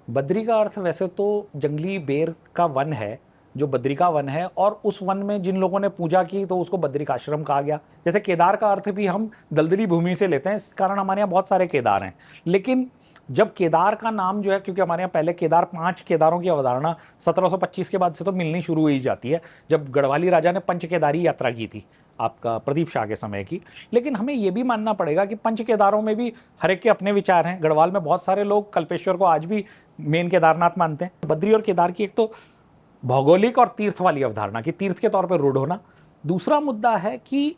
बद्री का अर्थ वैसे तो जंगली बेर का वन है, जो बद्री का वन है, और उस वन में जिन लोगों ने पूजा की तो उसको बद्रिकाश्रम कहा गया। जैसे केदार का अर्थ भी हम दलदली भूमि से लेते हैं, इस कारण हमारे यहाँ बहुत सारे केदार हैं। लेकिन जब केदार का नाम जो है, क्योंकि हमारे यहाँ पहले केदार, 5 केदारों की अवधारणा 1725 के बाद से तो मिलनी शुरू हुई जाती है, जब गढ़वाली राजा ने पंच केदारी यात्रा की थी, आपका प्रदीप शाह के समय की। लेकिन हमें यह भी मानना पड़ेगा कि पंच केदारों में भी हर एक के अपने विचार हैं। गढ़वाल में बहुत सारे लोग कल्पेश्वर को आज भी मेन केदारनाथ मानते हैं। बद्री और केदार की एक तो भौगोलिक और तीर्थ वाली अवधारणा कि तीर्थ के तौर पर रूढ़ होना। दूसरा मुद्दा है कि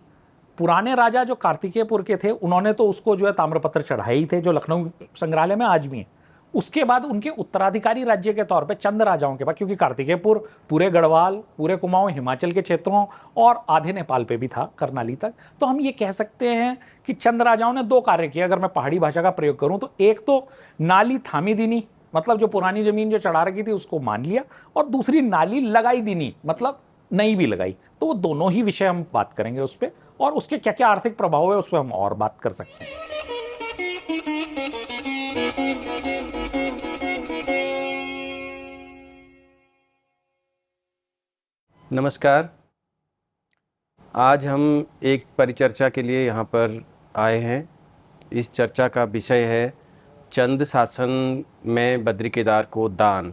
पुराने राजा जो कार्तिकेयपुर के थे, उन्होंने तो उसको जो है ताम्रपत्र चढ़ाए ही थे, जो लखनऊ संग्रहालय में आज भी है। उसके बाद उनके उत्तराधिकारी राज्य के तौर पे चंद राजाओं के पास, क्योंकि कार्तिकेयपुर पूरे गढ़वाल, पूरे कुमाऊं, हिमाचल के क्षेत्रों और आधे नेपाल पे भी था, करनाली तक, तो हम ये कह सकते हैं कि चंद राजाओं ने 2 कार्य किए। अगर मैं पहाड़ी भाषा का प्रयोग करूं तो एक तो नाली थामी दीनी, मतलब जो पुरानी जमीन जो चढ़ा रखी थी उसको मान लिया, और दूसरी नाली लगाई दीनी, मतलब नई भी लगाई। तो वो दोनों ही विषय हम बात करेंगे उस पर, और उसके क्या क्या आर्थिक प्रभाव है उस पर हम और बात कर सकते हैं। नमस्कार। आज हम एक परिचर्चा के लिए यहाँ पर आए हैं। इस चर्चा का विषय है चंद शासन में बद्री केदार को दान।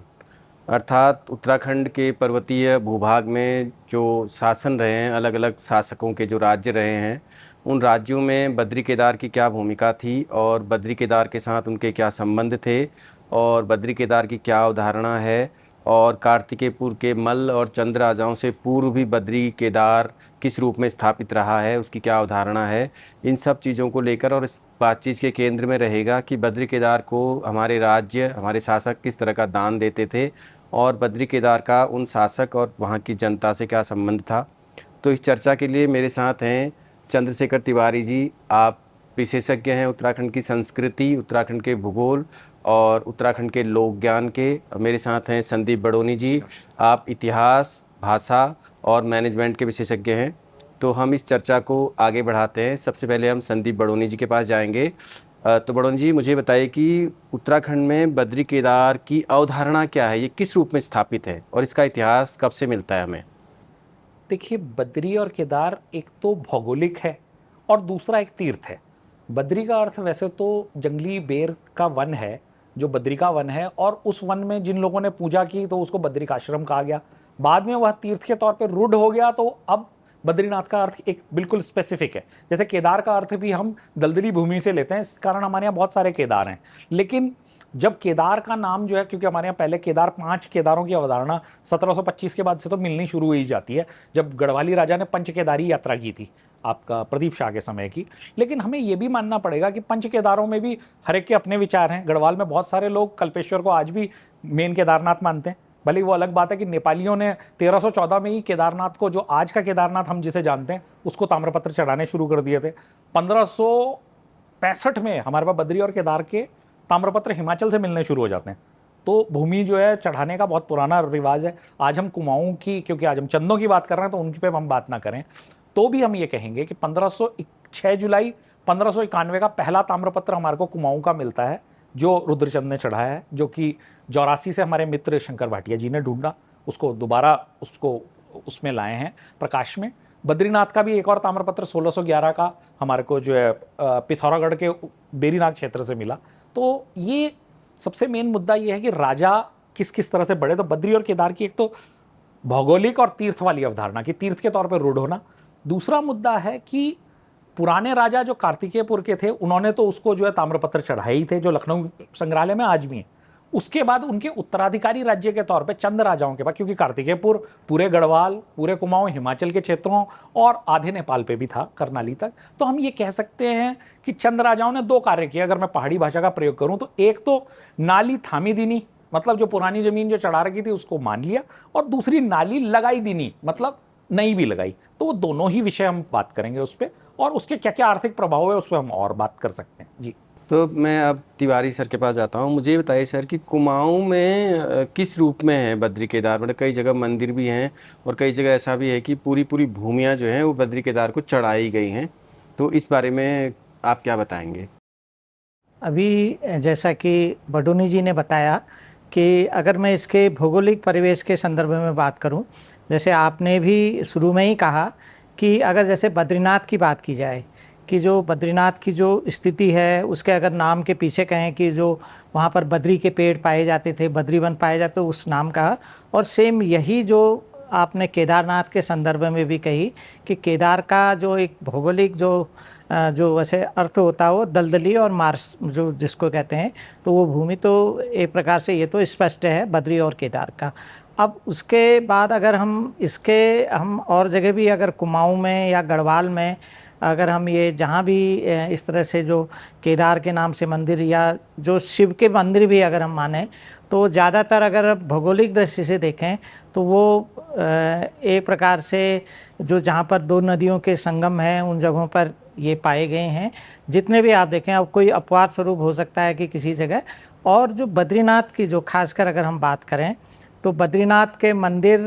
अर्थात उत्तराखंड के पर्वतीय भूभाग में जो शासन रहे हैं, अलग अलग शासकों के जो राज्य रहे हैं, उन राज्यों में बद्री केदार की क्या भूमिका थी और बद्री केदार के साथ उनके क्या संबंध थे, और बद्री केदार की क्या अवधारणा है, और कार्तिकेयपुर के मल्ल और चंद राजाओं से पूर्व भी बद्री केदार किस रूप में स्थापित रहा है, उसकी क्या अवधारणा है। इन सब चीज़ों को लेकर, और इस बातचीत के केंद्र में रहेगा कि बद्री केदार को हमारे राज्य, हमारे शासक किस तरह का दान देते थे, और बद्री केदार का उन शासक और वहाँ की जनता से क्या संबंध था। तो इस चर्चा के लिए मेरे साथ हैं चंद्रशेखर तिवारी जी। आप विशेषज्ञ हैं उत्तराखंड की संस्कृति, उत्तराखंड के भूगोल और उत्तराखंड के लोक ज्ञान के। मेरे साथ हैं संदीप बड़ोनी जी, आप इतिहास, भाषा और मैनेजमेंट के विशेषज्ञ हैं। तो हम इस चर्चा को आगे बढ़ाते हैं। सबसे पहले हम संदीप बड़ोनी जी के पास जाएंगे। तो बड़ोनी जी, मुझे बताइए कि उत्तराखंड में बद्री केदार की अवधारणा क्या है, ये किस रूप में स्थापित है और इसका इतिहास कब से मिलता है हमें। देखिए, बद्री और केदार एक तो भौगोलिक है और दूसरा एक तीर्थ है। बद्री का अर्थ वैसे तो जंगली बेर का वन है, जो बद्री का वन है, और उस वन में जिन लोगों ने पूजा की तो उसको बद्रिकाश्रम कहा गया। बाद में वह तीर्थ के तौर पर रूढ़ हो गया, तो अब बद्रीनाथ का अर्थ एक बिल्कुल स्पेसिफिक है। जैसे केदार का अर्थ भी हम दलदली भूमि से लेते हैं, इस कारण हमारे यहाँ बहुत सारे केदार हैं। लेकिन जब केदार का नाम जो है, क्योंकि हमारे यहाँ पहले केदार, 5 केदारों की अवधारणा 1725 के बाद से तो मिलनी शुरू हुई जाती है, जब गढ़वाली राजा ने पंच केदारी यात्रा की थी, आपका प्रदीप शाह के समय की। लेकिन हमें यह भी मानना पड़ेगा कि पंच केदारों में भी हर एक के अपने विचार हैं। गढ़वाल में बहुत सारे लोग कल्पेश्वर को आज भी मेन केदारनाथ मानते हैं। भले वो अलग बात है कि नेपालियों ने 1314 में ही केदारनाथ को, जो आज का केदारनाथ हम जिसे जानते हैं, उसको ताम्रपत्र चढ़ाने शुरू कर दिए थे। 1565 में हमारे पास बद्री और केदार के ताम्रपत्र हिमाचल से मिलने शुरू हो जाते हैं। तो भूमि जो है चढ़ाने का बहुत पुराना रिवाज है। आज हम कुमाऊं की, क्योंकि आज हम चंदों की बात कर रहे हैं तो उनकी पे हम बात ना करें, तो भी हम ये कहेंगे कि 6 जुलाई 1591 का पहला ताम्रपत्र हमारे को कुमाऊं का मिलता है, जो रुद्रचंद ने चढ़ाया है, जो कि 84 से हमारे मित्र शंकर भाटिया जी ने ढूंढा, उसको दोबारा उसको उसमें लाए हैं प्रकाश में। बद्रीनाथ का भी एक और ताम्रपत्र 1611 का हमारे को जो है पिथौरागढ़ के बेरीनाथ क्षेत्र से मिला। तो ये सबसे मेन मुद्दा ये है कि राजा किस किस तरह से बढ़े। तो बद्री और केदार की एक तो भौगोलिक और तीर्थ वाली अवधारणा कि तीर्थ के तौर पर रूढ़ होना। दूसरा मुद्दा है कि पुराने राजा जो कार्तिकेयपुर के थे, उन्होंने तो उसको जो है ताम्रपत्र चढ़ाए ही थे, जो लखनऊ संग्रहालय में आज भी है। उसके बाद उनके उत्तराधिकारी राज्य के तौर पे चंद राजाओं के पास, क्योंकि कार्तिकेयपुर पूरे गढ़वाल, पूरे कुमाऊं, हिमाचल के क्षेत्रों और आधे नेपाल पे भी था, करनाली तक, तो हम ये कह सकते हैं कि चंद राजाओं ने 2 कार्य किए। अगर मैं पहाड़ी भाषा का प्रयोग करूं तो एक तो नाली थामी दीनी, मतलब जो पुरानी जमीन जो चढ़ा रखी थी उसको मान लिया, और दूसरी नाली लगाई दीनी, मतलब नई भी लगाई। तो वो दोनों ही विषय हम बात करेंगे उस पर, और उसके क्या क्या आर्थिक प्रभाव है उस पर हम और बात कर सकते हैं जी। तो मैं अब तिवारी सर के पास जाता हूँ। मुझे ये बताइए सर कि कुमाऊं में किस रूप में है बद्री केदार। मतलब कई जगह मंदिर भी हैं और कई जगह ऐसा भी है कि पूरी पूरी भूमियाँ जो हैं वो बद्री केदार को चढ़ाई गई हैं। तो इस बारे में आप क्या बताएंगे। अभी जैसा कि बडोनी जी ने बताया कि अगर मैं इसके भौगोलिक परिवेश के संदर्भ में बात करूं, जैसे आपने भी शुरू में ही कहा कि अगर जैसे बद्रीनाथ की बात की जाए कि जो बद्रीनाथ की जो स्थिति है उसके अगर नाम के पीछे कहें कि जो वहाँ पर बद्री के पेड़ पाए जाते थे, बद्री वन पाए जाते, उस नाम का। और सेम यही जो आपने केदारनाथ के संदर्भ में भी कही कि केदार का जो एक भौगोलिक जो वैसे अर्थ होता है वो दलदली और मार्श जो जिसको कहते हैं, तो वो भूमि तो एक प्रकार से ये तो स्पष्ट है बद्री और केदार का। अब उसके बाद अगर हम और जगह भी अगर कुमाऊं में या गढ़वाल में अगर हम ये जहाँ भी इस तरह से जो केदार के नाम से मंदिर या जो शिव के मंदिर भी अगर हम माने, तो ज़्यादातर अगर भौगोलिक दृष्टि से देखें तो वो एक प्रकार से जो जहाँ पर दो नदियों के संगम हैं उन जगहों पर ये पाए गए हैं। जितने भी आप देखें, अब कोई अपवाद स्वरूप हो सकता है कि किसी जगह। और जो बद्रीनाथ की जो खासकर अगर हम बात करें तो बद्रीनाथ के मंदिर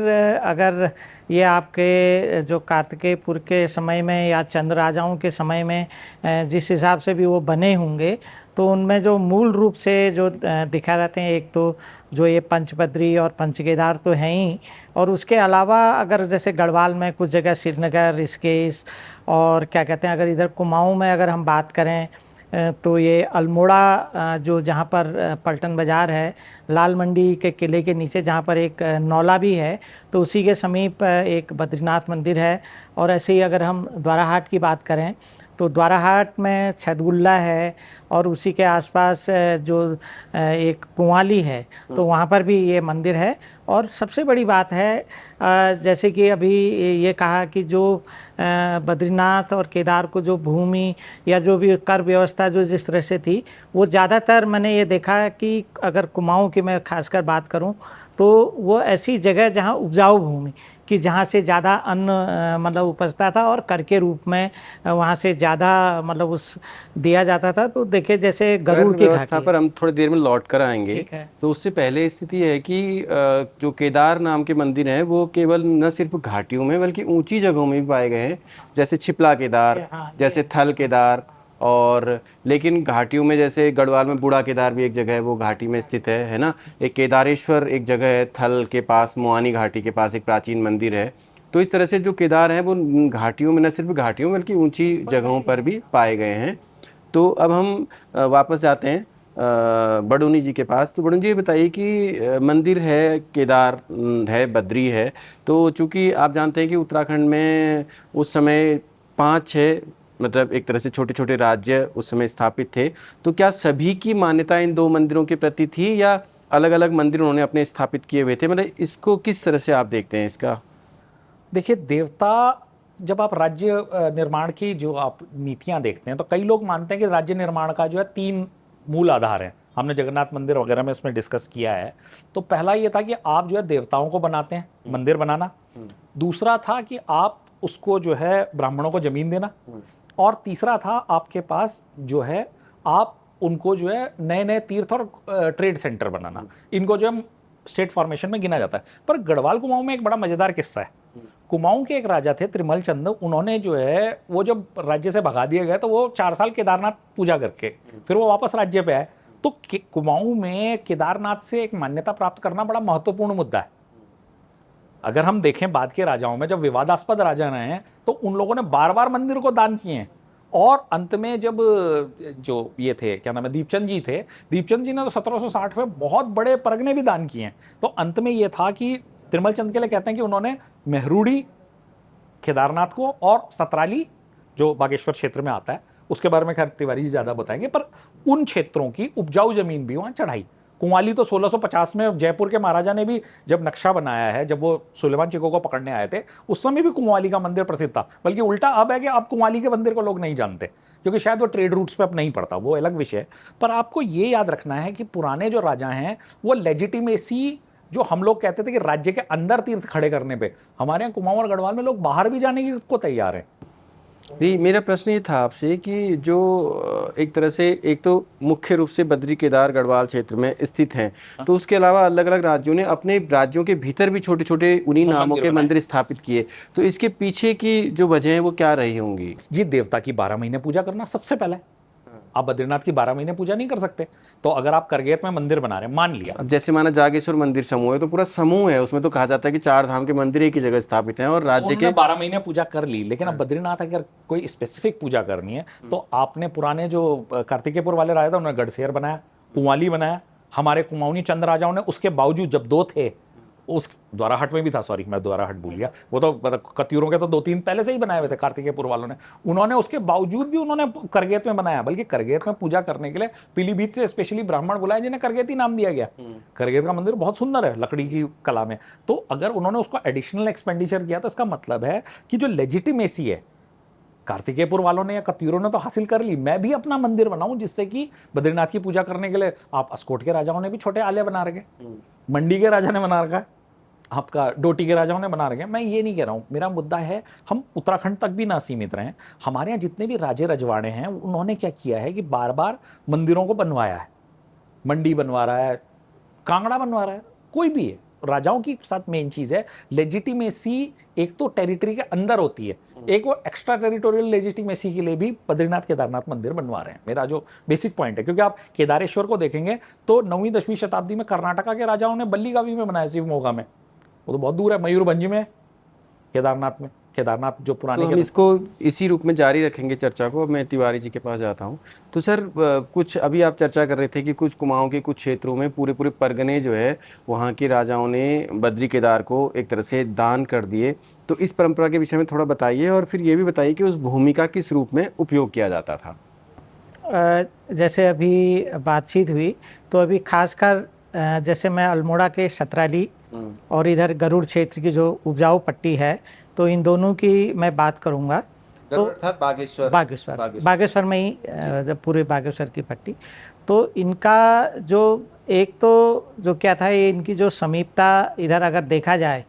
अगर ये आपके जो कार्तिकेयपुर के समय में या चंद राजाओं के समय में जिस हिसाब से भी वो बने होंगे, तो उनमें जो मूल रूप से जो दिखा रहते हैं, एक तो जो ये पंचबद्री और पंचकेदार तो हैं ही, और उसके अलावा अगर जैसे गढ़वाल में कुछ जगह श्रीनगर, ऋषिकेश और क्या कहते हैं, अगर इधर कुमाऊं में अगर हम बात करें तो ये अल्मोड़ा जो जहाँ पर पलटन बाज़ार है, लाल मंडी के किले के नीचे जहाँ पर एक नौला भी है, तो उसी के समीप एक बद्रीनाथ मंदिर है। और ऐसे ही अगर हम द्वाराहाट की बात करें तो द्वाराहाट में छदगुल्ला है, और उसी के आसपास जो एक कुंवाली है, तो वहाँ पर भी ये मंदिर है। और सबसे बड़ी बात है जैसे कि अभी ये कहा कि जो बद्रीनाथ और केदार को जो भूमि या जो भी कर व्यवस्था जो जिस तरह से थी, वो ज़्यादातर मैंने ये देखा कि अगर कुमाऊं की मैं खासकर बात करूं तो वो ऐसी जगह जहां उपजाऊ भूमि कि जहाँ से ज़्यादा अन्न मतलब उपजता था और कर के रूप में वहाँ से ज़्यादा मतलब उस दिया जाता था। तो देखिए जैसे गरुड़ की व्यवस्था पर हम थोड़ी देर में लौट कर आएंगे। ठीक है। तो उससे पहले स्थिति है कि जो केदार नाम के मंदिर हैं वो केवल न सिर्फ घाटियों में बल्कि ऊंची जगहों में भी पाए गए हैं, जैसे छिपला केदार, जैसे थल केदार। और लेकिन घाटियों में जैसे गढ़वाल में बूढ़ा केदार भी एक जगह है, वो घाटी में स्थित है ना। एक केदारेश्वर एक जगह है थल के पास, मुआनी घाटी के पास एक प्राचीन मंदिर है। तो इस तरह से जो केदार हैं वो घाटियों में, न सिर्फ घाटियों बल्कि ऊंची जगहों पर भी पाए गए हैं। तो अब हम वापस जाते हैं बडूनी जी के पास। तो बडूनी जी बताइए कि मंदिर है, केदार है, बद्री है, तो चूंकि आप जानते हैं कि उत्तराखंड में उस समय 5-6 मतलब एक तरह से छोटे छोटे राज्य उस समय स्थापित थे, तो क्या सभी की मान्यता इन 2 मंदिरों के प्रति थी या अलग अलग मंदिर उन्होंने अपने स्थापित किए हुए थे? मतलब इसको किस तरह से आप देखते हैं इसका? देखिए, देवता जब आप राज्य निर्माण की जो आप नीतियां देखते हैं तो कई लोग मानते हैं कि राज्य निर्माण का जो है 3 मूल आधार हैं। हमने जगन्नाथ मंदिर वगैरह में इसमें डिस्कस किया है। तो पहला ये था कि आप जो है देवताओं को बनाते हैं, मंदिर बनाना। दूसरा था कि आप उसको जो है ब्राह्मणों को जमीन देना। और तीसरा था आपके पास जो है आप उनको जो है नए नए तीर्थ और ट्रेड सेंटर बनाना। इनको जो है स्टेट फॉर्मेशन में गिना जाता है। पर गढ़वाल कुमाऊं में एक बड़ा मजेदार किस्सा है। कुमाऊं के एक राजा थे त्रिमल चंद, उन्होंने जो है वो जब राज्य से भगा दिए गए तो वो 4 साल केदारनाथ पूजा करके फिर वो वापस राज्य पे आए। तो कुमाऊं में केदारनाथ से एक मान्यता प्राप्त करना बड़ा महत्वपूर्ण मुद्दा है। अगर हम देखें बाद के राजाओं में, जब विवादास्पद राजा रहे हैं तो उन लोगों ने बार बार मंदिर को दान किए हैं। और अंत में जब जो ये थे, क्या नाम है, दीपचंद जी थे, दीपचंद जी ने तो 1760 में बहुत बड़े परगने भी दान किए हैं। तो अंत में ये था कि त्रिमल चंद के लिए कहते हैं कि उन्होंने मेहरूड़ी केदारनाथ को और सतराली जो बागेश्वर क्षेत्र में आता है, उसके बारे में खैर तिवारी जी ज़्यादा बताएंगे, पर उन क्षेत्रों की उपजाऊ जमीन भी वहाँ चढ़ाई। कुंवाली तो 1650 में जयपुर के महाराजा ने भी जब नक्शा बनाया है, जब वो सुलेमान चिको को पकड़ने आए थे, उस समय भी कुंवाली का मंदिर प्रसिद्ध था। बल्कि उल्टा अब है कि अब कुंवाली के मंदिर को लोग नहीं जानते क्योंकि शायद वो ट्रेड रूट्स पे अब नहीं पड़ता, वो अलग विषय है। पर आपको ये याद रखना है कि पुराने जो राजा हैं वो लेजिटिमेसी, जो हम लोग कहते थे कि राज्य के अंदर तीर्थ खड़े करने पे, हमारे यहाँ कुमाऊं और गढ़वाल में लोग बाहर भी जाने को तैयार हैं। जी, मेरा प्रश्न ये था आपसे कि जो एक तरह से एक तो मुख्य रूप से बद्री केदार गढ़वाल क्षेत्र में स्थित हैं, तो उसके अलावा अलग अलग राज्यों ने अपने राज्यों के भीतर भी छोटे छोटे उन्हीं नामों के मंदिर स्थापित किए। तो इसके पीछे की जो वजह है वो क्या रही होंगी? जी, देवता की 12 महीने पूजा करना सबसे पहले। आप बद्रीनाथ की 12 महीने पूजा नहीं कर सकते। तो अगर आप करगेत में मंदिर बना रहे हैं, मान लिया, अब जैसे माना जागेश्वर मंदिर समूह है तो पूरा समूह है, उसमें तो कहा जाता है कि 4 धाम के मंदिर एक ही जगह स्थापित हैं और राज्य उन्होंने के 12 महीने पूजा कर ली, लेकिन अब बद्रीनाथ अगर कोई स्पेसिफिक पूजा करनी है तो आपने पुराने जो कार्तिकेयपुर वाले राजा थे उन्होंने गढ़शेर बनाया, कुंवाली बनाया, हमारे कुमाऊनी चंद राजाओं ने उसके बावजूद, जब 2 थे, उस द्वाराहट में भी था, सॉरी मैं द्वाराहट भूल गया, वो तो कत्यूरों के तो 2-3 पहले से ही बनाए हुए थे कार्तिकेयपुर वालों ने, उन्होंने उसके बावजूद भी उन्होंने करगेत में बनाया, बल्कि करगेत में पूजा करने के लिए पीलीभीत से स्पेशली ब्राह्मण बुलाए जिन्हें करगेत ही नाम दिया गया। करगेत का मंदिर बहुत सुंदर है लकड़ी की कला में। तो अगर उन्होंने उसको एडिशनल एक्सपेंडिचर किया तो इसका मतलब है कि जो लेजिटिमेसी है कार्तिकेयपुर वालों ने या कत्यूरों ने तो हासिल कर ली, मैं भी अपना मंदिर बनाऊं जिससे कि बद्रीनाथ की पूजा करने के लिए, आप अस्कोट के राजाओं ने भी छोटे आलय बना रखे, मंडी के राजा ने बना रखा है, आपका डोटी के राजाओं ने बना रखे हैं। मैं ये नहीं कह रहा हूँ, मेरा मुद्दा है हम उत्तराखंड तक भी ना सीमित रहें। हमारे यहाँ जितने भी राजे रजवाड़े हैं उन्होंने क्या किया है कि बार बार मंदिरों को बनवाया है, मंडी बनवा रहा है, कांगड़ा बनवा रहा है, कोई भी है। राजाओं की साथ मेन चीज है लेजिटिमेसी, एक तो टेरिटरी के अंदर होती है, एक वो एक्स्ट्रा टेरिटोरियल लेजिटिमेसी के लिए भी बद्रीनाथ केदारनाथ मंदिर बनवा रहे हैं, मेरा जो बेसिक पॉइंट है। क्योंकि आप केदारेश्वर को देखेंगे तो 9वीं 10वीं शताब्दी में कर्नाटका के राजाओं ने बल्लीगावी में बनाया, शिवमोगा में, वो तो बहुत दूर है, मयूरभंज में, केदारनाथ में, केदारनाथ जो पुराने तो हम इसको इसी रूप में जारी रखेंगे चर्चा को। मैं तिवारी जी के पास जाता हूँ। तो सर कुछ अभी आप चर्चा कर रहे थे कि कुछ कुमाऊं के कुछ क्षेत्रों में पूरे पूरे परगने जो है वहाँ के राजाओं ने बद्री केदार को एक तरह से दान कर दिए। तो इस परंपरा के विषय में थोड़ा बताइए और फिर ये भी बताइए कि उस भूमि का किस रूप में उपयोग किया जाता था। जैसे अभी बातचीत हुई तो अभी खासकर जैसे मैं अल्मोड़ा के सतराली और इधर गरुड़ क्षेत्र की जो उपजाऊ पट्टी है, तो इन दोनों की मैं बात करूंगा। तो बागेश्वर में ही जब पूरे बागेश्वर की पट्टी, तो इनका जो एक तो जो क्या था, ये इनकी जो समीपता इधर अगर देखा जाए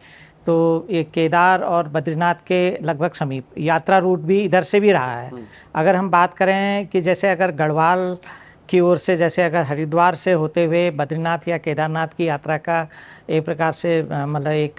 तो ये केदार और बद्रीनाथ के लगभग समीप, यात्रा रूट भी इधर से भी रहा है। अगर हम बात करें कि जैसे अगर गढ़वाल की ओर से, जैसे अगर हरिद्वार से होते हुए बद्रीनाथ या केदारनाथ की यात्रा का एक प्रकार से मतलब एक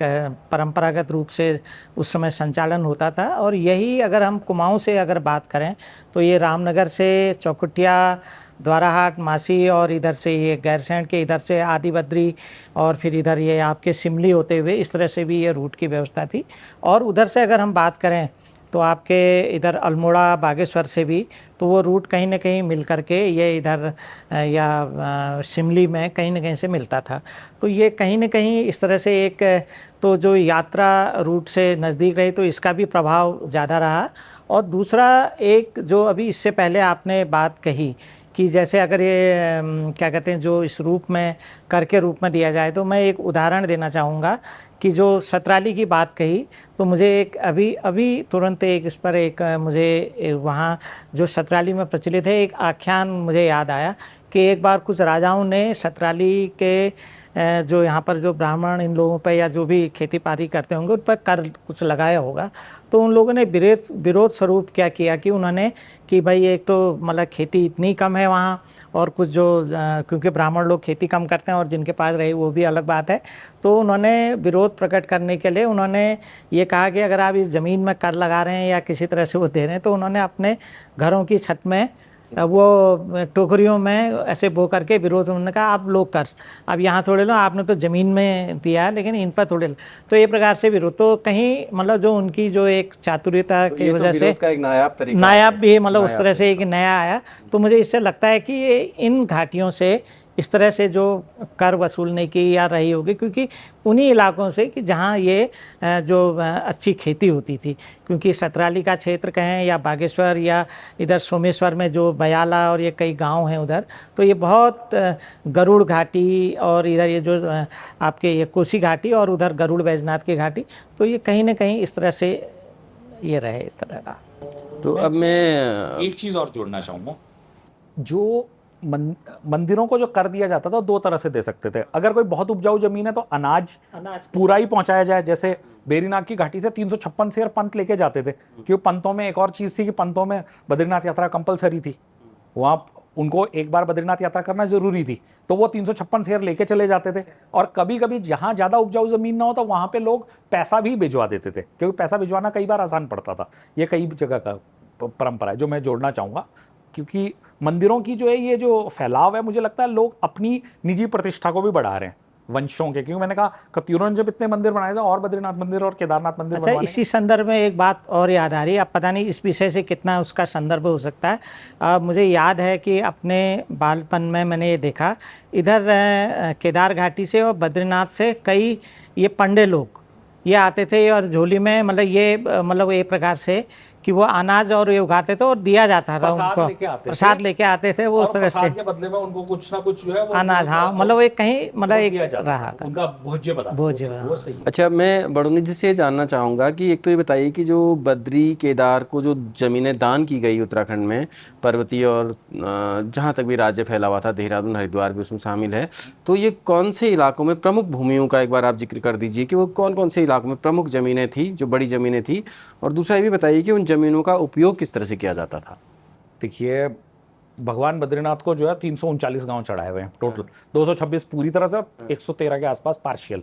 परंपरागत रूप से उस समय संचालन होता था। और यही अगर हम कुमाऊं से अगर बात करें तो ये रामनगर से चौकुटिया, द्वाराहाट, मासी और इधर से ये गैरसैंण के इधर से आदि बद्री और फिर इधर ये आपके सिमली होते हुए इस तरह से भी ये रूट की व्यवस्था थी। और उधर से अगर हम बात करें तो आपके इधर अल्मोड़ा बागेश्वर से भी तो वो रूट कहीं ना कहीं मिल करके ये इधर या शिमली में कहीं ना कहीं से मिलता था। तो ये कहीं ना कहीं इस तरह से एक तो जो यात्रा रूट से नज़दीक रही तो इसका भी प्रभाव ज़्यादा रहा। और दूसरा एक जो अभी इससे पहले आपने बात कही कि जैसे अगर ये क्या कहते हैं जो इस रूप में कर के रूप में दिया जाए, तो मैं एक उदाहरण देना चाहूँगा कि जो सतराली की बात कही तो मुझे एक अभी तुरंत एक इस पर एक मुझे वहाँ जो सतराली में प्रचलित है एक आख्यान मुझे याद आया कि एक बार कुछ राजाओं ने सतराली के जो यहाँ पर जो ब्राह्मण इन लोगों पर या जो भी खेती बाड़ी करते होंगे उन पर कर कुछ लगाया होगा। तो उन लोगों ने विरोध स्वरूप क्या किया कि उन्होंने कि भाई एक तो मतलब खेती इतनी कम है वहाँ, और कुछ जो क्योंकि ब्राह्मण लोग खेती कम करते हैं और जिनके पास रही वो भी अलग बात है। तो उन्होंने विरोध प्रकट करने के लिए उन्होंने ये कहा कि अगर आप इस ज़मीन में कर लगा रहे हैं या किसी तरह से वो दे रहे हैं, तो उन्होंने अपने घरों की छत में वो टोकरियों में ऐसे बो करके विरोध, उन्होंने कहा आप लोग कर, अब यहाँ थोड़े लो, आपने तो ज़मीन में दिया है लेकिन इन पर थोड़े लो। तो ये प्रकार से विरोध, तो कहीं मतलब जो उनकी जो एक चातुर्यता तो की वजह से का एक नायाब नायाब भी मतलब उस तरह से एक नया आया। तो मुझे इससे लगता है कि ये इन घाटियों से इस तरह से जो कर वसूलने की या रही होगी, क्योंकि उन्हीं इलाकों से कि जहाँ ये जो अच्छी खेती होती थी, क्योंकि सतराली का क्षेत्र कहें या बागेश्वर या इधर सोमेश्वर में जो बयाला और ये कई गांव हैं उधर, तो ये बहुत गरुड़ घाटी और इधर ये जो आपके ये कोसी घाटी और उधर गरुड़ बैजनाथ की घाटी, तो ये कहीं ना कहीं इस तरह से ये रहे इस तरह का। तो अब मैं एक चीज़ और जोड़ना चाहूँगा, जो मंदिरों को जो कर दिया जाता था 2 तरह से दे सकते थे। अगर कोई बहुत उपजाऊ जमीन है तो अनाज पूरा ही पहुंचाया जाए, जैसे बेरीनाग की घाटी से 356 शेर पंत लेके जाते थे, क्योंकि पंतों में एक और चीज़ थी कि पंतों में बद्रीनाथ यात्रा कंपलसरी थी, वहाँ उनको एक बार बद्रीनाथ यात्रा करना जरूरी थी, तो वो 356 शेर लेके चले जाते थे। और कभी कभी जहाँ ज़्यादा उपजाऊ ज़मीन ना हो तो वहाँ पे लोग पैसा भी भिजवा देते थे, क्योंकि पैसा भिजवाना कई बार आसान पड़ता था। ये कई जगह का परंपरा है जो मैं जोड़ना चाहूँगा। क्योंकि मंदिरों की जो है ये जो फैलाव है, मुझे लगता है लोग अपनी निजी प्रतिष्ठा को भी बढ़ा रहे हैं वंशों के, क्योंकि मैंने कहा कत्यूरों ने जब इतने मंदिर बनाए थे और बद्रीनाथ मंदिर और केदारनाथ मंदिर अच्छा, बनवाने इसी संदर्भ में एक बात और याद आ रही है, अब पता नहीं इस विषय से कितना उसका संदर्भ हो सकता है। मुझे याद है कि अपने बालपन में मैंने ये देखा, इधर केदार घाटी से और बद्रीनाथ से कई ये पंडे लोग ये आते थे और झोली में मतलब ये मतलब एक प्रकार से कि वो अनाज और ये उगाते थे और दिया जाता था प्रसाद उनको, लेके आते थे। प्रसाद लेके आते थे वो और उस तरह से प्रसाद के बदले में उनको कुछ ना कुछ जो है वो अनाज, हाँ मतलब वो एक कहीं मतलब एक दिया जाता रहा था, उनका भोज्य पदार्थ, भोज्य, वो सही है। अच्छा, मैं बड़ोनी जी से ये जानना चाहूँगा कि एक तो ये बताइए कि जो बद्री केदार को जो ज़मीनें दान की गई उत्तराखंड में, पर्वतीय और जहाँ तक भी राज्य फैला हुआ था, देहरादून हरिद्वार भी उसमें शामिल है, तो ये कौन से इलाकों में प्रमुख भूमियों का एक बार आप जिक्र कर दीजिए कि वो कौन कौन से इलाकों में प्रमुख ज़मीनें थी, जो बड़ी ज़मीनें थी, और दूसरा ये भी बताइए कि उन ज़मीनों का उपयोग किस तरह से किया जाता था। देखिए, भगवान बद्रीनाथ को जो है 339 गांव चढ़ाए हुए हैं टोटल, 226 पूरी तरह से, 113 के आसपास पार्शियल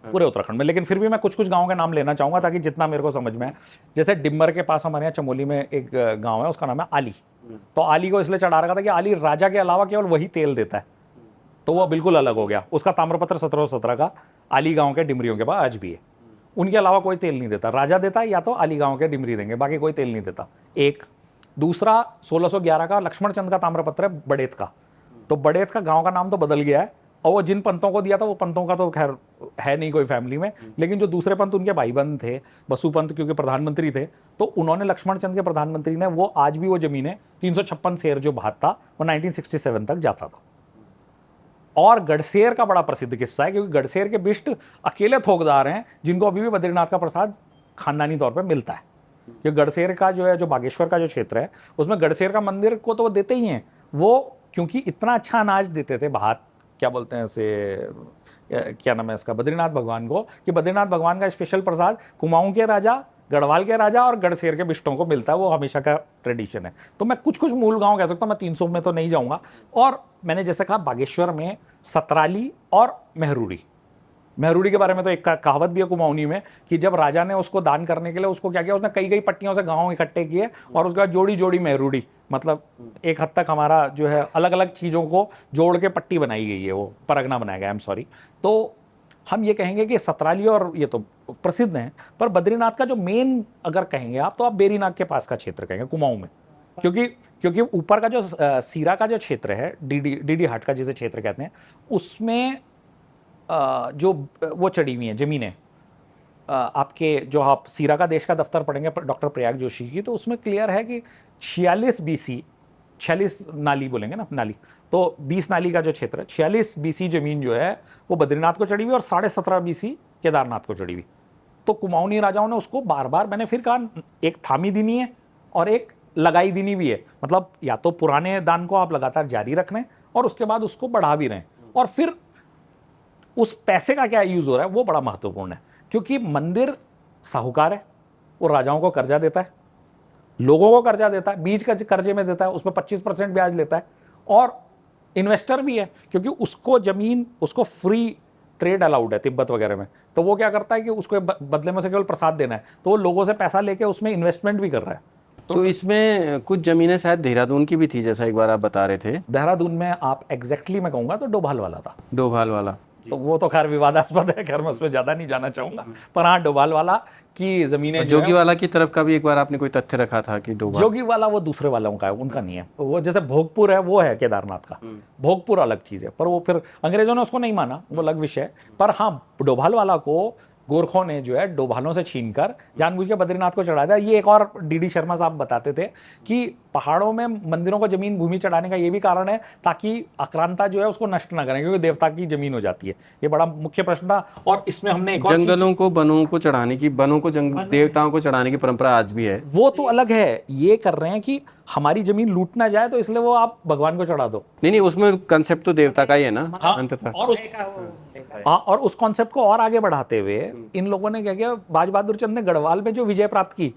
पूरे उत्तराखंड में। लेकिन फिर भी मैं कुछ कुछ गांवों के नाम लेना चाहूंगा ताकि जितना मेरे को समझ में आए। जैसे डिम्बर के पास हमारे यहाँ चमोली में एक गांव है, उसका नाम है आली। तो आली को इसलिए चढ़ा रखा था कि आली राजा के अलावा केवल वही तेल देता है, तो वो बिल्कुल अलग हो गया। उसका ताम्रपत्र 1717 का आली गांव के डिमरियों के पास आज भी है। उनके अलावा कोई तेल नहीं देता, राजा देता है या तो आली गांव के डिमरी देंगे, बाकी कोई तेल नहीं देता। एक दूसरा 1611 का लक्ष्मण चंद का ताम्रपत्र है बड़ेत का। तो बड़ेत का गांव का नाम तो बदल गया है, और वो जिन पंतों को दिया था वो पंतों का तो खैर है नहीं कोई फैमिली में, लेकिन जो दूसरे पंत उनके भाई बंद थे, बसु पंत क्योंकि प्रधानमंत्री थे, तो उन्होंने लक्ष्मण चंद के प्रधानमंत्री ने वो आज भी वो जमीनें 356 शेर जो भात था वो 1967 तक जाता था। और गढ़सेर का बड़ा प्रसिद्ध किस्सा है, क्योंकि गढ़सेर के बिष्ट अकेले थोकदार हैं जिनको अभी भी बद्रीनाथ का प्रसाद खानदानी तौर पर मिलता है। ये गढ़सेर का जो है, जो बागेश्वर का जो क्षेत्र है, उसमें गढ़सेर का मंदिर को तो वो देते ही हैं, वो क्योंकि इतना अच्छा अनाज देते थे, भात क्या बोलते हैं इसे, क्या नाम है इसका, बद्रीनाथ भगवान को, कि बद्रीनाथ भगवान का स्पेशल प्रसाद कुमाऊं के राजा, गढ़वाल के राजा और गढ़सेर के बिष्टों को मिलता है, वो हमेशा का ट्रेडिशन है। तो मैं कुछ कुछ मूल गांव कह सकता हूँ, मैं 300 में तो नहीं जाऊँगा। और मैंने जैसे कहा बागेश्वर में सतराली और मेहरूड़ी के बारे में तो एक कहावत भी है कुमाऊनी में कि जब राजा ने उसको दान करने के लिए उसको क्या किया, उसने कई कई पट्टियों से गांव इकट्ठे किए और उसके बाद जोड़ी जोड़ी मेहरूड़ी, मतलब एक हद तक हमारा जो है अलग अलग चीज़ों को जोड़ के पट्टी बनाई गई है, वो परगना बनाया गया, आई एम सॉरी। तो हम ये कहेंगे कि सतराली और ये तो प्रसिद्ध हैं, पर बद्रीनाथ का जो मेन अगर कहेंगे आप, तो आप बेरीनाग के पास का क्षेत्र कहेंगे कुमाऊं में, क्योंकि ऊपर का जो सीरा का जो क्षेत्र है, डीडी हाट का जिसे क्षेत्र कहते हैं, उसमें जो वो चढ़ी हुई हैं ज़मीनें, आपके जो आप सीरा का देश का दफ्तर पढ़ेंगे डॉक्टर प्रयाग जोशी की, तो उसमें क्लियर है कि 46 BC, 46 नाली बोलेंगे ना, नाली, तो 20 नाली का जो क्षेत्र है, 46 BC जमीन जो है वो बद्रीनाथ को चढ़ी हुई और 17.5 BC केदारनाथ को चढ़ी हुई। तो कुमाऊनी राजाओं ने उसको बार बार, मैंने फिर कहा, एक थामी दीनी है और एक लगाई दीनी भी है, मतलब या तो पुराने दान को आप लगातार जारी रख रहे हैं और उसके बाद उसको बढ़ा भी रहे हैं, और फिर उस पैसे का क्या यूज़ हो रहा है वो बड़ा महत्वपूर्ण है। क्योंकि मंदिर साहूकार है, वो राजाओं को कर्जा देता है, लोगों को कर्जा देता है, बीज कर्जे में देता है, उसमें 25% ब्याज लेता है, और इन्वेस्टर भी है क्योंकि उसको ज़मीन, उसको फ्री ट्रेड अलाउड है तिब्बत वगैरह में, तो वो क्या करता है कि उसको बदले में से केवल प्रसाद देना है, तो वो लोगों से पैसा लेके उसमें इन्वेस्टमेंट भी कर रहा है। तो इसमें कुछ ज़मीनें शायद देहरादून की भी थी, जैसा एक बार आप बता रहे थे। देहरादून में आप एग्जैक्टली मैं कहूँगा तो डोभाल वाला था, डोभाल वाला, तो वो तो खैर विवादास्पद है, खैर मैं उसमें ज़्यादा नहीं जाना चाहूँगा, पर हाँ डोभाल वाला की ज़मीनें, जोगी वाला की तरफ का भी एक बार आपने कोई तथ्य रखा था कि डोभाल, जोगी वाला वो दूसरे वालों का है, उनका नहीं है, वो जैसे भोगपुर है वो है केदारनाथ का, भोगपुर अलग चीज़ है, पर वो फिर अंग्रेजों ने उसको नहीं माना, वो अलग विषय है। पर हाँ, डोभाल वाला को गोरखों ने जो है डोभालों से छीनकर जानबूझ के बद्रीनाथ को चढ़ा दिया। ये एक और डीडी शर्मा साहब बताते थे कि पहाड़ों में मंदिरों को जमीन भूमि चढ़ाने का ये भी कारण है ताकि आक्रांता जो है उसको नष्ट ना करें, क्योंकि देवता की जमीन हो जाती है। ये बड़ा मुख्य प्रश्न था। और इसमें हमने एक और जंगलों को वनों को चढ़ाने की, वनों को देवताओं को चढ़ाने की परंपरा आज भी है, वो तो अलग है। ये कर रहे हैं कि हमारी जमीन लूट ना जाए तो इसलिए वो आप भगवान को चढ़ा दो। नहीं, उसमें कंसेप्ट तो देवता का ही है ना। हाँ, अंततः और उस कॉन्सेप्ट को और आगे बढ़ाते हुए इन लोगों ने क्या किया, बाज बहादुर चंद ने गढ़वाल में जो विजय प्राप्त की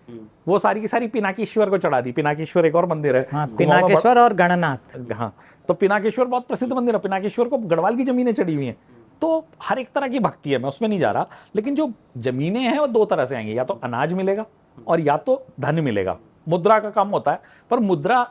वो सारी की सारी पिनाकेश्वर को चढ़ा दी। पिनाकेश्वर एक और मंदिर है, हाँ, पिनाकेश्वर और गणनाथ। हाँ, तो पिनाकेश्वर बहुत प्रसिद्ध मंदिर है, पिनाकेश्वर को गढ़वाल की जमीनें चढ़ी हुई हैं। तो हर एक तरह की भक्ति है, मैं उसमें नहीं जा रहा, लेकिन जो जमीनें हैं वो दो तरह से आएंगी, या तो अनाज मिलेगा और या तो धन मिलेगा। मुद्रा का काम होता है, पर मुद्रा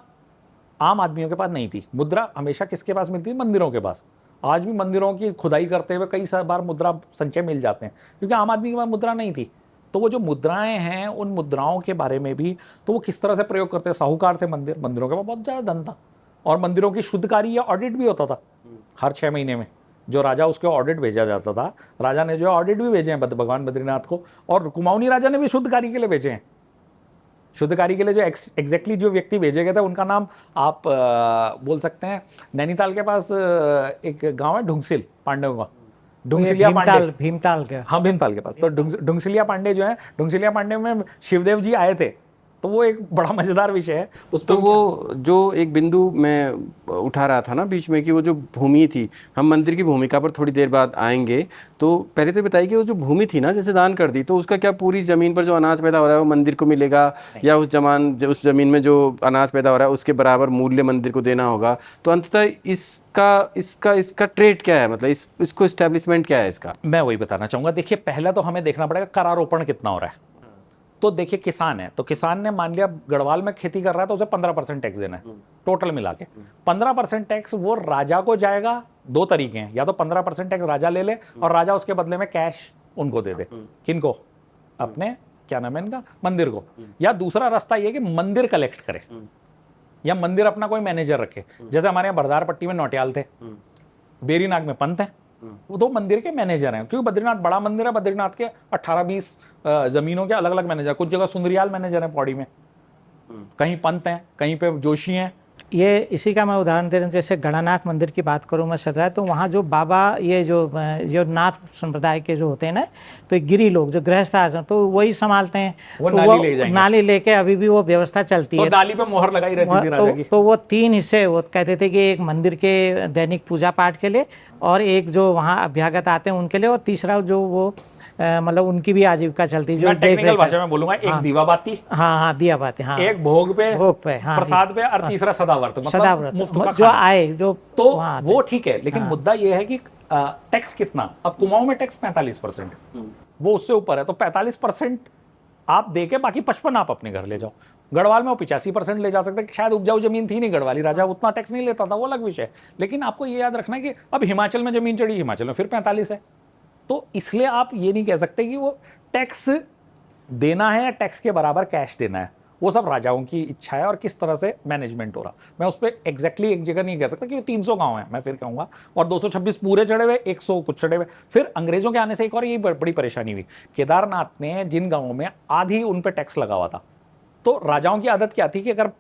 आम आदमियों के पास नहीं थी। मुद्रा हमेशा किसके पास मिलती थी? मंदिरों के पास। आज भी मंदिरों की खुदाई करते हुए कई बार मुद्रा संचय मिल जाते हैं, क्योंकि आम आदमी के पास मुद्रा नहीं थी। तो वो जो मुद्राएं हैं, उन मुद्राओं के बारे में भी तो वो किस तरह से प्रयोग करते हैं। साहूकार थे मंदिरों के पास बहुत ज़्यादा धन था, और मंदिरों की शुद्धकारी या ऑडिट भी होता था हर 6 महीने में। जो राजा, उसके ऑडिट भेजा जाता था। राजा ने जो ऑडिट भी भेजे हैं भगवान बद्रीनाथ को, और कुमाऊनी राजा ने भी शुद्धकारी के लिए भेजे हैं। शुद्धकारी के लिए जो एग्जैक्टली जो व्यक्ति भेजे गए थे, उनका नाम आप बोल सकते हैं। नैनीताल के पास एक गांव है ढुंगसिल, पांडवों का, ढुंगसिलिया पांडे। भीमताल के, हाँ, भीमताल के पास। तो ढुंगसिलिया पांडे जो है, ढुंगसिलिया पांडे में शिवदेव जी आए थे। तो वो एक बड़ा मजेदार विषय है उस। तो वो जो एक बिंदु मैं उठा रहा था ना बीच में, कि वो जो भूमि थी, हम मंदिर की भूमिका पर थोड़ी देर बाद आएंगे। तो पहले तो बताइए कि वो जो भूमि थी ना, जैसे दान कर दी, तो उसका क्या पूरी जमीन पर जो अनाज पैदा हो रहा है वो मंदिर को मिलेगा, या उस जमीन में जो अनाज पैदा हो रहा है उसके बराबर मूल्य मंदिर को देना होगा? तो अंततः इसका ट्रेड क्या है, मतलब इसको एस्टेब्लिशमेंट क्या है इसका? मैं वही बताना चाहूंगा। देखिए, पहले तो हमें देखना पड़ेगा करारोपण कितना हो रहा है। तो देखिए, किसान है, तो किसान ने मान लिया गढ़वाल में खेती कर रहा है, तो उसे 15% टैक्स देना है टोटल मिला के। 15% टैक्स वो राजा को जाएगा। 2 तरीके हैं, या तो 15% टैक्स राजा ले ले और राजा उसके बदले में कैश उनको दे दे। किनको? अपने, क्या नाम है इनका, मंदिर को। या दूसरा रास्ता ये कि मंदिर कलेक्ट करे, या मंदिर अपना कोई मैनेजर रखे। जैसे हमारे यहाँ बरदार पट्टी में नौटियाल थे, बेरीनाग में पंत हैं, वो 2 मंदिर के मैनेजर हैं। क्योंकि बद्रीनाथ बड़ा मंदिर है, बद्रीनाथ के 18-20 जमीनों के अलग अलग मैनेजर। कुछ जगह सुंदरियाल मैनेजर हैं पौड़ी में, कहीं पंत हैं, कहीं पे जोशी हैं। ये इसी का मैं उदाहरण दे रहा हूँ। जैसे गणानाथ मंदिर की बात करूँ मैं सदा, तो वहाँ जो बाबा, ये जो नाथ संप्रदाय के जो होते हैं ना, तो गिरी लोग जो गृहस्थ आश्रम, तो वही संभालते हैं। वो तो नाली ले जाएंगे। नाली लेके अभी भी वो व्यवस्था चलती तो है। नाली पे मोहर लगाई रहती थी राजा की। तो वो 3 हिस्से वो कहते थे कि एक मंदिर के दैनिक पूजा पाठ के लिए, और एक जो वहाँ अभ्यागत आते हैं उनके लिए, और तीसरा जो वो मतलब उनकी भी आजीविका चलती है। जो टेक्निकल भाषा में बोलूंगा, एक दीवा बाती, हाँ दिया बाती, हाँ, एक भोग पे, हाँ, प्रसाद पे, और तीसरा सदाव्रत, मतलब मुफ्त का जो खाना। आए जो तो वो ठीक है, लेकिन मुद्दा ये है कि टैक्स कितना। अब कुमाऊं में टैक्स 45%, वो उससे ऊपर है। तो 45% आप देके बाकी 55 आप अपने घर ले जाओ। गढ़वाल में वो 85% ले जा सकते हैं। शायद उपजाऊ जमीन थी नहीं गढ़वाली, राजा उतना टैक्स नहीं लेता था, वो अलग विषय। लेकिन आपको ये याद रखना है कि अब हिमाचल में जमीन चढ़ी, हिमाचल में फिर 45 है। तो इसलिए आप ये नहीं कह सकते कि वो टैक्स देना है या टैक्स के बराबर कैश देना है। वो सब राजाओं की इच्छा है और किस तरह से मैनेजमेंट हो रहा। मैं उस पर एग्जैक्टली एक जगह नहीं कह सकता कि 300 गांव हैं, मैं फिर कहूँगा, और 226 पूरे चढ़े हुए, 100 कुछ चढ़े हुए। फिर अंग्रेजों के आने से एक और यही बड़ी परेशानी हुई। केदारनाथ ने जिन गाँवों में आधी उन पर टैक्स लगा हुआ था, तो राजाओं की आदत क्या थी कि अगर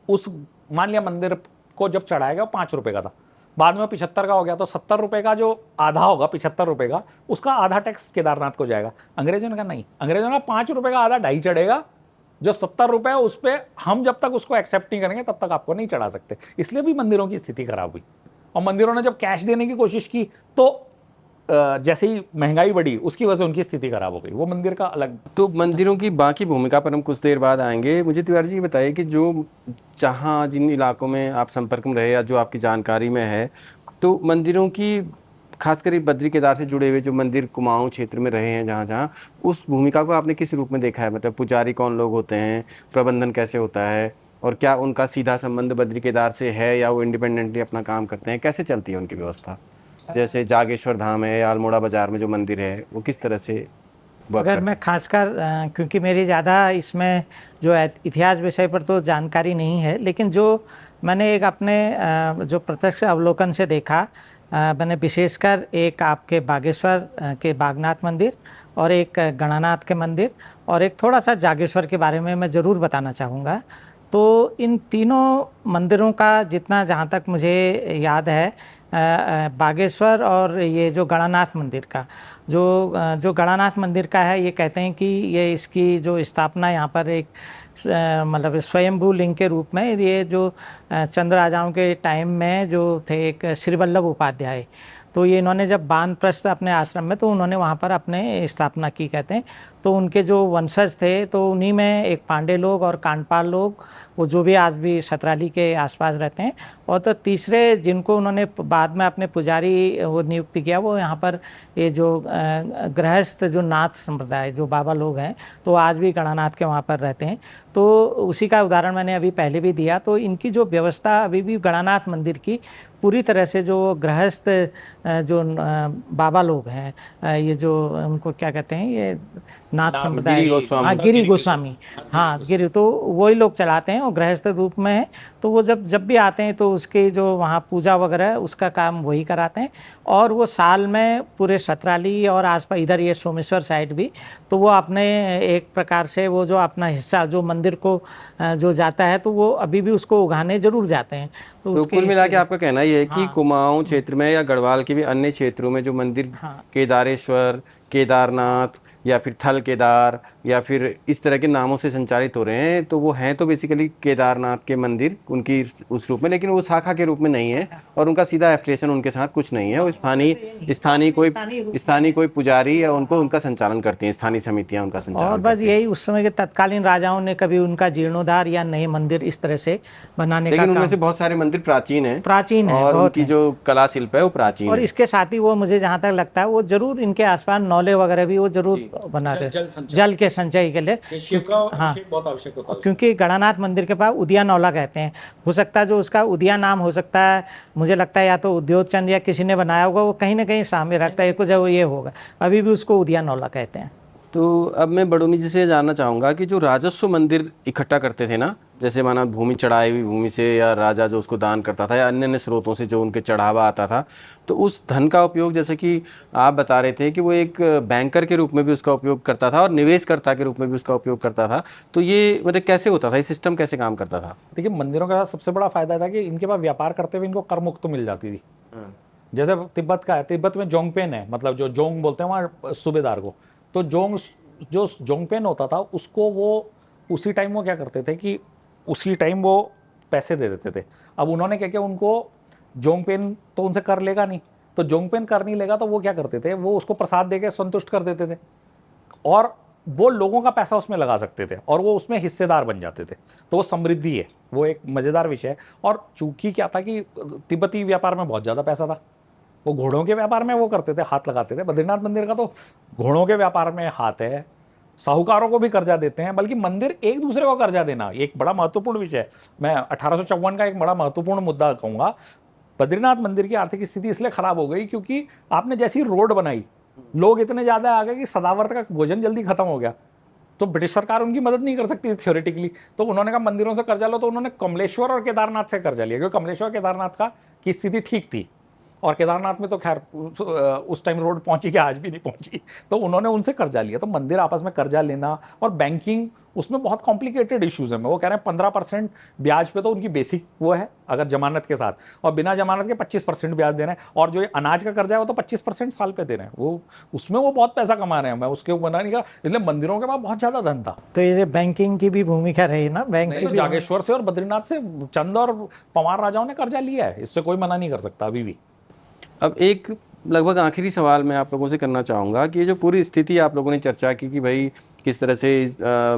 उस, मान लिया मंदिर को जब चढ़ाएगा 5 रुपए का था, बाद में 75 का हो गया, तो 70 रुपए का जो आधा होगा, 75 रुपए का, उसका आधा टैक्स केदारनाथ को जाएगा। अंग्रेजों ने कहा नहीं, अंग्रेजों ने 5 रुपए का आधा 2.5 चढ़ेगा, जो 70 रुपए है उस पर हम जब तक उसको एक्सेप्ट नहीं करेंगे तब तक आपको नहीं चढ़ा सकते। इसलिए भी मंदिरों की स्थिति खराब हुई। और मंदिरों ने जब कैश देने की कोशिश की, तो जैसे ही महंगाई बढ़ी, उसकी वजह से उनकी स्थिति खराब हो गई। वो मंदिर का अलग। तो मंदिरों की बाकी भूमिका पर हम कुछ देर बाद आएंगे। मुझे तिवारी जी बताइए कि जो जहाँ जिन इलाकों में आप संपर्क में रहे या जो आपकी जानकारी में है, तो मंदिरों की, खासकर बद्री केदार से जुड़े हुए जो मंदिर कुमाऊं क्षेत्र में रहे हैं, जहाँ जहाँ, उस भूमिका को आपने किस रूप में देखा है? मतलब पुजारी कौन लोग होते हैं, प्रबंधन कैसे होता है, और क्या उनका सीधा संबंध बद्री केदार से है या वो इंडिपेंडेंटली अपना काम करते हैं? कैसे चलती है उनकी व्यवस्था? जैसे जागेश्वर धाम है या अल्मोड़ा बाजार में जो मंदिर है, वो किस तरह से? अगर मैं खासकर, क्योंकि मेरी ज़्यादा इसमें जो इतिहास विषय पर तो जानकारी नहीं है, लेकिन जो मैंने एक अपने जो प्रत्यक्ष अवलोकन से देखा, मैंने विशेषकर एक आपके बागेश्वर के बागनाथ मंदिर, और एक गणानाथ के मंदिर, और एक थोड़ा सा जागेश्वर के बारे में मैं ज़रूर बताना चाहूँगा। तो इन तीनों मंदिरों का जितना, जहाँ तक मुझे याद है, बागेश्वर और ये जो गणानाथ मंदिर का, जो गणानाथ मंदिर का है, ये कहते हैं कि ये इसकी जो स्थापना यहाँ पर एक मतलब स्वयंभू लिंग के रूप में, ये जो चंद्र राजाओं के टाइम में जो थे, एक श्री वल्लभ उपाध्याय, तो ये इन्होंने जब वानप्रस्थ अपने आश्रम में, तो उन्होंने वहाँ पर अपने स्थापना की कहते हैं। तो उनके जो वंशज थे तो उन्हीं में एक पांडे लोग और कांडपाल लोग, वो जो भी आज भी सतराली के आसपास रहते हैं। और तो तीसरे जिनको उन्होंने बाद में अपने पुजारी वो नियुक्त किया, वो यहाँ पर ये जो गृहस्थ जो नाथ संप्रदाय जो बाबा लोग हैं, तो आज भी गणानाथ के वहाँ पर रहते हैं। तो उसी का उदाहरण मैंने अभी पहले भी दिया। तो इनकी जो व्यवस्था अभी भी गणानाथ मंदिर की पूरी तरह से जो गृहस्थ जो बाबा लोग हैं, ये जो उनको क्या कहते हैं, ये नाथ संप्रदाय, गिरी गोस्वामी। हाँ गिरी गोस्वामी, हाँ गिरी, तो वही लोग चलाते हैं और गृहस्थ रूप में है। तो वो जब भी आते हैं तो उसके जो वहाँ पूजा वगैरह है उसका काम वही कराते हैं। और वो साल में पूरे सतराली और आसपास इधर ये सोमेश्वर साइड भी, तो वो अपने एक प्रकार से वो जो अपना हिस्सा जो मंदिर को जो जाता है, तो वो अभी भी उसको उगाने जरूर जाते हैं। तो उसके कुल मिला के आपका कहना ये है कि हाँ। कुमाऊं क्षेत्र में या गढ़वाल के भी अन्य क्षेत्रों में जो मंदिर हाँ। केदारेश्वर, केदारनाथ या फिर थल केदार या फिर इस तरह के नामों से संचालित हो रहे हैं, तो वो हैं तो बेसिकली केदारनाथ के मंदिर उनकी उस रूप में, लेकिन वो शाखा के रूप में नहीं है और उनका सीधा एफिलिएशन उनके साथ कुछ नहीं है। वो स्थानीय कोई पुजारी या उनको उनका संचालन करती हैं, स्थानीय समितियां उनका संचालन और बस करती हैं। यही उस समय के तत्कालीन राजाओं ने कभी उनका जीर्णोद्धार या नए मंदिर इस तरह से बनाने का लेकिन उनमें काम, से बहुत सारे मंदिर प्राचीन हैं प्राचीन है, और बहुत उनकी हैं। जो कला शिल्प है वो प्राचीन और है। इसके साथ ही वो, मुझे जहाँ तक लगता है, वो जरूर इनके आसपास नौले वगैरह भी वो जरूर बना रहे, जल के संचय के लिए। शिव का हाँ। अभिषेक बहुत आवश्यक होता है। क्योंकि गणानाथ मंदिर के पास उदिया नौला कहते हैं, हो सकता है जो उसका उदिया नाम हो सकता है, मुझे लगता है या तो उद्योग चंद या किसी ने बनाया होगा, वो कहीं ना कहीं सामने रखता है, कुछ ये होगा, अभी भी उसको उदिया नौला कहते हैं। तो अब मैं बडोनी जी से जानना चाहूँगा कि जो राजस्व मंदिर इकट्ठा करते थे ना, जैसे माना भूमि चढ़ाई हुई भूमि से या राजा जो उसको दान करता था या अन्य अन्य स्रोतों से जो उनके चढ़ावा आता था, तो उस धन का उपयोग, जैसे कि आप बता रहे थे कि वो एक बैंकर के रूप में भी उसका उपयोग करता था और निवेशकर्ता के रूप में भी उसका उपयोग करता था, तो ये मतलब कैसे होता था, ये सिस्टम कैसे काम करता था? देखिए, मंदिरों का सबसे बड़ा फायदा था कि इनके पास व्यापार करते हुए इनको कर मुक्त मिल जाती थी। जैसे तिब्बत का है, तिब्बत में जोंगपेन है, मतलब जो जोंग बोलते हैं वहाँ सूबेदार को, तो जो जोंगपेन होता था उसको वो उसी टाइम वो क्या करते थे कि उसी टाइम वो पैसे दे देते थे। अब उन्होंने क्या किया, उनको जोंगपेन तो उनसे कर लेगा नहीं, तो जोंगपेन कर नहीं लेगा तो वो क्या करते थे, वो उसको प्रसाद देके संतुष्ट कर देते थे और वो लोगों का पैसा उसमें लगा सकते थे और वो उसमें हिस्सेदार बन जाते थे। तो वो समृद्धि है, वो एक मज़ेदार विषय है। और चूंकि क्या था कि तिब्बती व्यापार में बहुत ज़्यादा पैसा था, वो घोड़ों के व्यापार में वो करते थे, हाथ लगाते थे। बद्रीनाथ मंदिर का तो घोड़ों के व्यापार में हाथ है, साहूकारों को भी कर्जा देते हैं, बल्कि मंदिर एक दूसरे को कर्जा देना एक बड़ा महत्वपूर्ण विषय है। मैं 1854 का एक बड़ा महत्वपूर्ण मुद्दा कहूँगा। बद्रीनाथ मंदिर की आर्थिक स्थिति इसलिए खराब हो गई क्योंकि आपने जैसी रोड बनाई, लोग इतने ज़्यादा आ गए कि सदावर्त का भोजन जल्दी खत्म हो गया, तो ब्रिटिश सरकार उनकी मदद नहीं कर सकती थ्योरेटिकली। तो उन्होंने कहा मंदिरों से कर्जा लो, तो उन्होंने कमलेश्वर और केदारनाथ से कर्जा लिया, क्योंकि कमलेश्वर केदारनाथ का की स्थिति ठीक थी और केदारनाथ में तो खैर उस टाइम रोड पहुंची कि आज भी नहीं पहुंची, तो उन्होंने उनसे कर्जा लिया। तो मंदिर आपस में कर्जा लेना और बैंकिंग, उसमें बहुत कॉम्प्लिकेटेड इश्यूज हैं। वो कह रहे हैं 15% ब्याज पे तो उनकी बेसिक वो है अगर जमानत के साथ, और बिना जमानत के 25% ब्याज दे रहे हैं, और जो ये अनाज का कर्जा है वो तो 25% साल पे दे रहे हैं। वो उसमें वो बहुत पैसा कमा रहे हैं, मैं उसके ऊपर नहीं कहा, इसलिए मंदिरों के पास बहुत ज़्यादा धन था। तो ये बैंकिंग की भी भूमिका रही ना, बैंक की तो भी। जागेश्वर से और बद्रीनाथ से चंद और पवार राजाओं ने कर्जा लिया है, इससे कोई मना नहीं कर सकता अभी भी। अब एक लगभग आखिरी सवाल मैं आप लोगों से करना चाहूँगा कि ये जो पूरी स्थिति आप लोगों ने चर्चा की कि भाई किस तरह से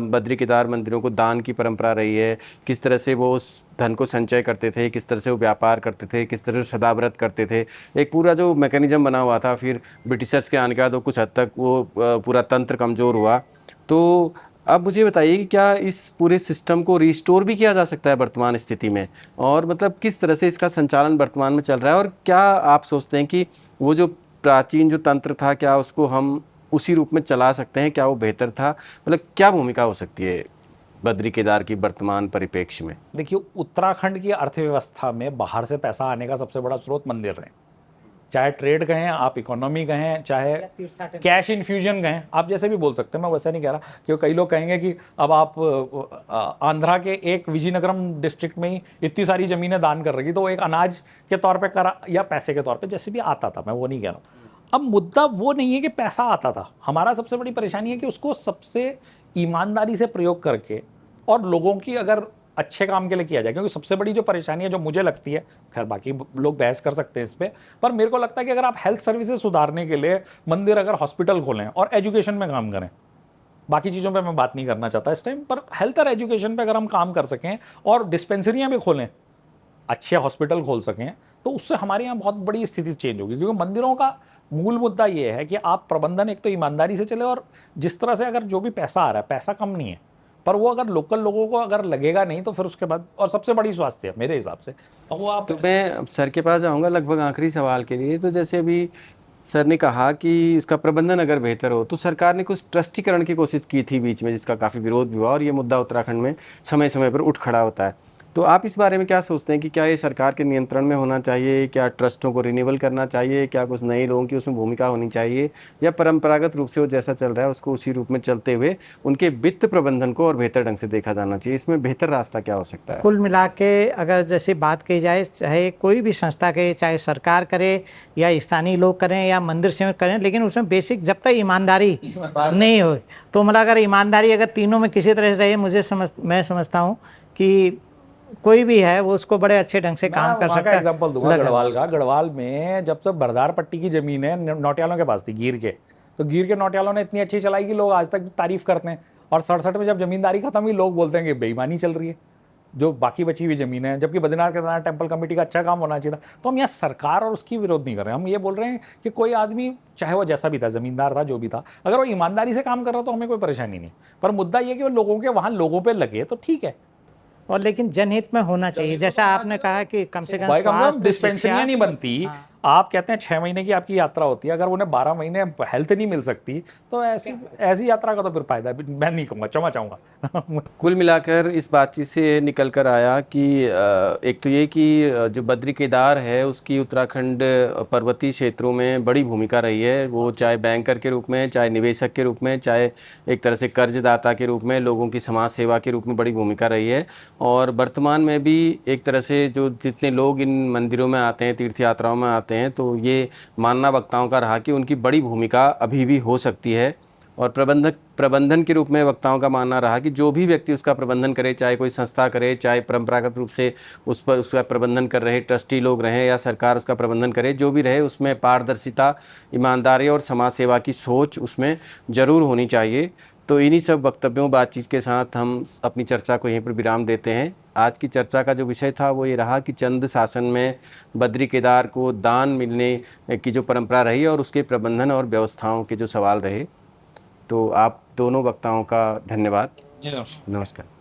बद्री केदार मंदिरों को दान की परंपरा रही है, किस तरह से वो उस धन को संचय करते थे, किस तरह से वो व्यापार करते थे, किस तरह से सदाव्रत करते थे, एक पूरा जो मैकेनिज्म बना हुआ था। फिर ब्रिटिशर्स के आने के बाद वो कुछ हद तक वो पूरा तंत्र कमज़ोर हुआ। तो अब मुझे बताइए कि क्या इस पूरे सिस्टम को रिस्टोर भी किया जा सकता है वर्तमान स्थिति में, और मतलब किस तरह से इसका संचालन वर्तमान में चल रहा है, और क्या आप सोचते हैं कि वो जो प्राचीन जो तंत्र था, क्या उसको हम उसी रूप में चला सकते हैं, क्या वो बेहतर था, मतलब क्या भूमिका हो सकती है बद्री केदार की वर्तमान परिप्रेक्ष्य में? देखिए, उत्तराखंड की अर्थव्यवस्था में बाहर से पैसा आने का सबसे बड़ा स्रोत मंदिर रहे, चाहे ट्रेड कहें आप, इकोनॉमी कहें, चाहे कैश इन्फ्यूजन कहें, आप जैसे भी बोल सकते हैं, मैं वैसा नहीं कह रहा। क्योंकि कई लोग कहेंगे कि अब आप आंध्रा के एक विजयनगरम डिस्ट्रिक्ट में ही इतनी सारी ज़मीनें दान कर रही, तो वो एक अनाज के तौर पे करा या पैसे के तौर पे, जैसे भी आता था, मैं वो नहीं कह रहा। अब मुद्दा वो नहीं है कि पैसा आता था, हमारा सबसे बड़ी परेशानी है कि उसको सबसे ईमानदारी से प्रयोग करके और लोगों की अगर अच्छे काम के लिए किया जाए। क्योंकि सबसे बड़ी जो परेशानी है जो मुझे लगती है, खैर बाकी लोग बहस कर सकते हैं इस पर मेरे को लगता है कि अगर आप हेल्थ सर्विसेज सुधारने के लिए मंदिर अगर हॉस्पिटल खोलें और एजुकेशन में काम करें, बाकी चीज़ों पे मैं बात नहीं करना चाहता इस टाइम, पर हेल्थ और एजुकेशन पे अगर हम काम कर सकें और डिस्पेंसरियां भी खोलें, अच्छे हॉस्पिटल खोल सकें, तो उससे हमारे यहाँ बहुत बड़ी स्थिति चेंज होगी। क्योंकि मंदिरों का मूल मुद्दा ये है कि आप प्रबंधन एक तो ईमानदारी से चले, और जिस तरह से अगर जो भी पैसा आ रहा है, पैसा कम नहीं है, पर वो अगर लोकल लोगों को अगर लगेगा नहीं तो फिर उसके बाद, और सबसे बड़ी स्वास्थ्य है मेरे हिसाब से, और वो आप तो मैं अब सर के पास आऊँगा लगभग आखिरी सवाल के लिए। तो जैसे अभी सर ने कहा कि इसका प्रबंधन अगर बेहतर हो, तो सरकार ने कुछ ट्रस्टीकरण की कोशिश की थी बीच में, जिसका काफ़ी विरोध भी हुआ, और ये मुद्दा उत्तराखंड में समय समय पर उठ खड़ा होता है। तो आप इस बारे में क्या सोचते हैं कि क्या ये सरकार के नियंत्रण में होना चाहिए, क्या ट्रस्टों को रिन्यूअल करना चाहिए, क्या कुछ नए लोगों की उसमें भूमिका होनी चाहिए, या परंपरागत रूप से वो जैसा चल रहा है उसको उसी रूप में चलते हुए उनके वित्त प्रबंधन को और बेहतर ढंग से देखा जाना चाहिए? इसमें बेहतर रास्ता क्या हो सकता है? कुल मिला के अगर जैसे बात की जाए, चाहे कोई भी संस्था करे, चाहे सरकार करे या स्थानीय लोग करें या मंदिर सेवक करें, लेकिन उसमें बेसिक जब तक ईमानदारी नहीं हो, तो मतलब अगर ईमानदारी अगर तीनों में किसी तरह से रहे, मैं समझता हूँ कि कोई भी है वो उसको बड़े अच्छे ढंग से काम कर सकता है। एग्जाम्पल दूंगा गढ़वाल का। गढ़वाल में जब से बरदार पट्टी की जमीन है नौटियालों के पास थी, गिर के, तो गिर के नौटियालों ने इतनी अच्छी चलाई कि लोग आज तक तारीफ करते हैं। और 67 में जब जमींदारी खत्म हुई, लोग बोलते हैं कि बेईमानी चल रही है जो बाकी बची हुई जमीन है, जबकि बद्रीनाथ केदारनाथ टेम्पल कमेटी का अच्छा काम होना चाहिए था। तो हम यहाँ सरकार और उसकी विरोध नहीं कर रहे हैं, हम ये बोल रहे हैं कि कोई आदमी, चाहे वो जैसा भी था, जमींदार था, जो भी था, अगर वो ईमानदारी से काम कर रहा हो तो हमें कोई परेशानी नहीं। पर मुद्दा ये कि वो लोगों के वहाँ लोगों पे लगे तो ठीक है, और लेकिन जनहित में होना चाहिए। जैसा आपने कहा कि कम से कम भाई कम से कम स्वास्थ्य, डिस्पेंसरियां शिक्षा, नहीं बनती। आप कहते हैं 6 महीने की आपकी यात्रा होती है, अगर उन्हें 12 महीने हेल्थ नहीं मिल सकती तो ऐसी यात्रा का तो फिर फायदा मैं नहीं कहूँगा, क्षमा चाहूँगा। कुल मिलाकर इस बातचीत से निकल कर आया कि एक तो ये कि जो बद्री केदार है उसकी उत्तराखंड पर्वतीय क्षेत्रों में बड़ी भूमिका रही है। वो चाहे बैंकर के रूप में, चाहे निवेशक के रूप में, चाहे एक तरह से कर्जदाता के रूप में, लोगों की समाज सेवा के रूप में बड़ी भूमिका रही है। और वर्तमान में भी एक तरह से जो जितने लोग इन मंदिरों में आते हैं, तीर्थ यात्राओं में आते हैं, तो ये मानना वक्ताओं का रहा कि उनकी बड़ी भूमिका अभी भी हो सकती है। और प्रबंधन के रूप में वक्ताओं का मानना रहा कि जो भी व्यक्ति उसका प्रबंधन करे, चाहे कोई संस्था करे, चाहे परंपरागत रूप से उस पर उसका प्रबंधन कर रहे ट्रस्टी लोग रहें या सरकार उसका प्रबंधन करे, जो भी रहे, उसमें पारदर्शिता, ईमानदारी और समाज सेवा की सोच उसमें ज़रूर होनी चाहिए। तो इन्हीं सब वक्तव्यों, बातचीत के साथ हम अपनी चर्चा को यहीं पर विराम देते हैं। आज की चर्चा का जो विषय था वो ये रहा कि चंद शासन में बद्री केदार को दान मिलने की जो परंपरा रही और उसके प्रबंधन और व्यवस्थाओं के जो सवाल रहे। तो आप दोनों वक्ताओं का धन्यवाद। जी नमस्कार। नमस्कार।